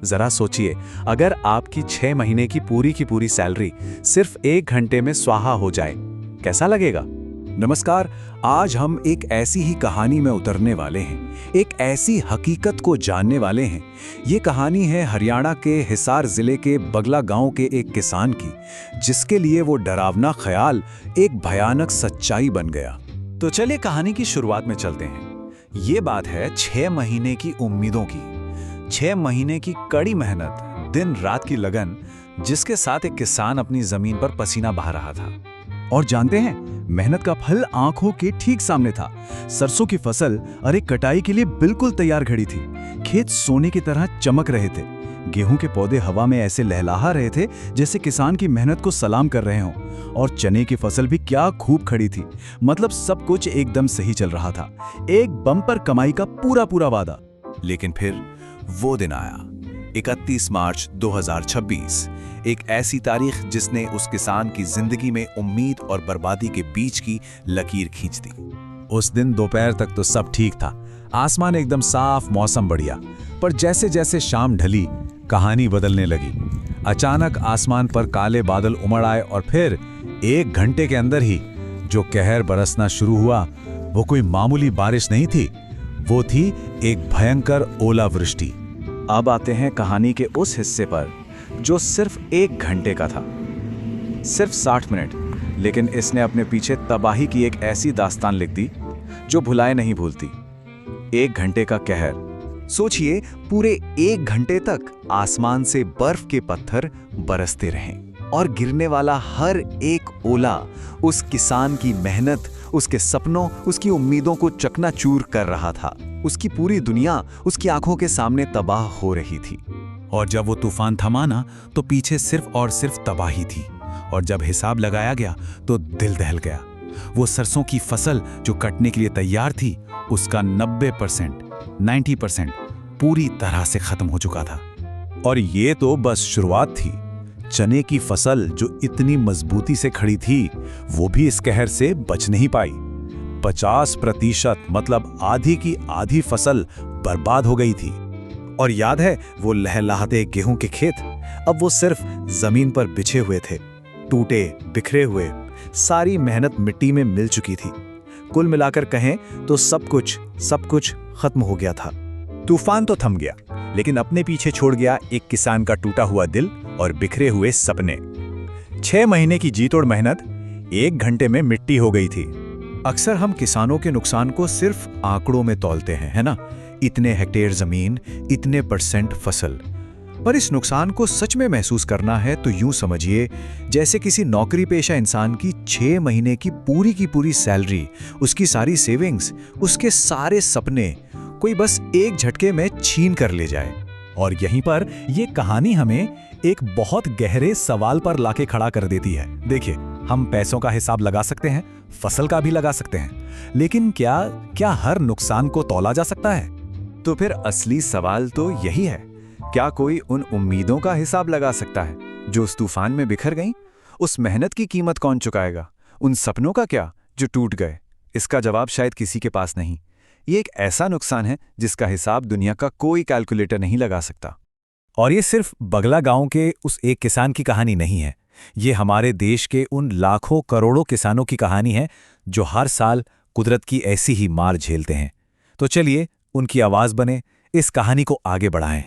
जरा सोचिए, अगर आपकी 6 महीने की पूरी सैलरी सिर्फ 1 घंटे में स्वाहा हो जाए, कैसा लगेगा? नमस्कार। आज हम एक ऐसी ही कहानी में उतरने वाले हैं, एक ऐसी हकीकत को जानने वाले हैं। ये कहानी है हरियाणा के हिसार जिले के बगला गांव के एक किसान की, जिसके लिए वो डरावना ख्याल एक भयानक सच्चाई बन गया। तो चलिए कहानी की शुरुआत में चलते हैं। ये बात है 6 महीने की उम्मीदों की, 6 महीने की कड़ी मेहनत, दिन रात की लगन, जिसके साथ एक किसान अपनी जमीन पर पसीना बहा रहा था। और जानते हैं, मेहनत का फल आंखों के ठीक सामने था। सरसों की फसल कटाई के लिए बिल्कुल तैयार खड़ी थी। खेत सोने की तरह चमक रहे थे। गेहूं के पौधे हवा में ऐसे लहलहा रहे थे जैसे किसान की मेहनत को सलाम कर रहे हों। और चने की फसल भी क्या खूब खड़ी थी। मतलब सब कुछ एकदम सही चल रहा था, एक बम्पर कमाई का पूरा वादा। लेकिन फिर वो दिन आया, 31 मार्च 2026, एक ऐसी तारीख जिसने उस किसान की जिंदगी में उम्मीद और बर्बादी के बीच की लकीर खींच दी। उस दिन दोपहर तक तो सब ठीक था, आसमान एकदम साफ, मौसम बढ़िया। पर जैसे जैसे शाम ढली, कहानी बदलने लगी। अचानक आसमान पर काले बादल उमड़ आए और फिर 1 घंटे के अंदर ही जो कहर बरसना शुरू हुआ, वो कोई मामूली बारिश नहीं थी, वो थी एक भयंकर ओलावृष्टि। अब आते हैं कहानी के उस हिस्से पर जो सिर्फ 1 घंटे का था, सिर्फ 60 मिनट, लेकिन इसने अपने पीछे तबाही की एक ऐसी दास्तान लिख दी जो भुलाए नहीं भूलती। 1 घंटे का कहर। सोचिए, पूरे 1 घंटे तक आसमान से बर्फ के पत्थर बरसते रहे और गिरने वाला हर एक ओला उस किसान की मेहनत, उसके सपनों, उसकी उम्मीदों को चकनाचूर कर रहा था। उसकी पूरी दुनिया उसकी आंखों के सामने तबाह हो रही थी। और जब वो तूफान थमा ना, तो पीछे सिर्फ और सिर्फ तबाही थी। और जब हिसाब लगाया गया तो दिल दहल गया। वो सरसों की फसल जो कटने के लिए तैयार थी, उसका 90% पूरी तरह से खत्म हो चुका था। और ये तो बस शुरुआत थी। चने की फसल जो इतनी मजबूती से खड़ी थी, वो भी इस कहर से बच नहीं पाई। 50% मतलब आधी की आधी फसल बर्बाद हो गई थी। और याद है वो लहलहाते गेहूं के खेत? अब वो सिर्फ जमीन पर बिछे हुए थे, टूटे बिखरे हुए। सारी मेहनत मिट्टी में मिल चुकी थी। कुल मिलाकर कहें तो सब कुछ खत्म हो गया था। तूफान तो थम गया, लेकिन अपने पीछे छोड़ गया एक किसान का टूटा हुआ दिल और बिखरे हुए सपने। 6 महीने की जीतोड़ मेहनत 1 घंटे में मिट्टी हो गई थी। अक्सर हम किसानों के नुकसान को सिर्फ आंकड़ों में तौलते हैं, है ना? इतने हेक्टेयर जमीन, इतने % फसल। पर इस नुकसान को सच में महसूस करना है तो यूं समझिए, जैसे किसी नौकरी पेशा इंसान की 6 महीने की पूरी सैलरी, उसकी सारी सेविंग्स, उसके सारे सपने कोई बस एक झटके में छीन कर ले जाए। और यहीं पर ये कहानी हमें एक बहुत गहरे सवाल पर लाके खड़ा कर देती है। देखिए, हम पैसों का हिसाब लगा सकते हैं, फसल का भी लगा सकते हैं, लेकिन क्या हर नुकसान को तौला जा सकता है? तो फिर असली सवाल तो यही है, क्या कोई उन उम्मीदों का हिसाब लगा सकता है जो उस तूफान में बिखर गईं? उस मेहनत की कीमत कौन चुकाएगा? उन सपनों का क्या जो टूट गए? इसका जवाब शायद किसी के पास नहीं। ये एक ऐसा नुकसान है जिसका हिसाब दुनिया का कोई कैलकुलेटर नहीं लगा सकता। और ये सिर्फ बगला गांव के उस एक किसान की कहानी नहीं है। ये हमारे देश के उन लाखों करोड़ों किसानों की कहानी है जो हर साल कुदरत की ऐसी ही मार झेलते हैं। तो चलिए उनकी आवाज बने, इस कहानी को आगे बढ़ाएं।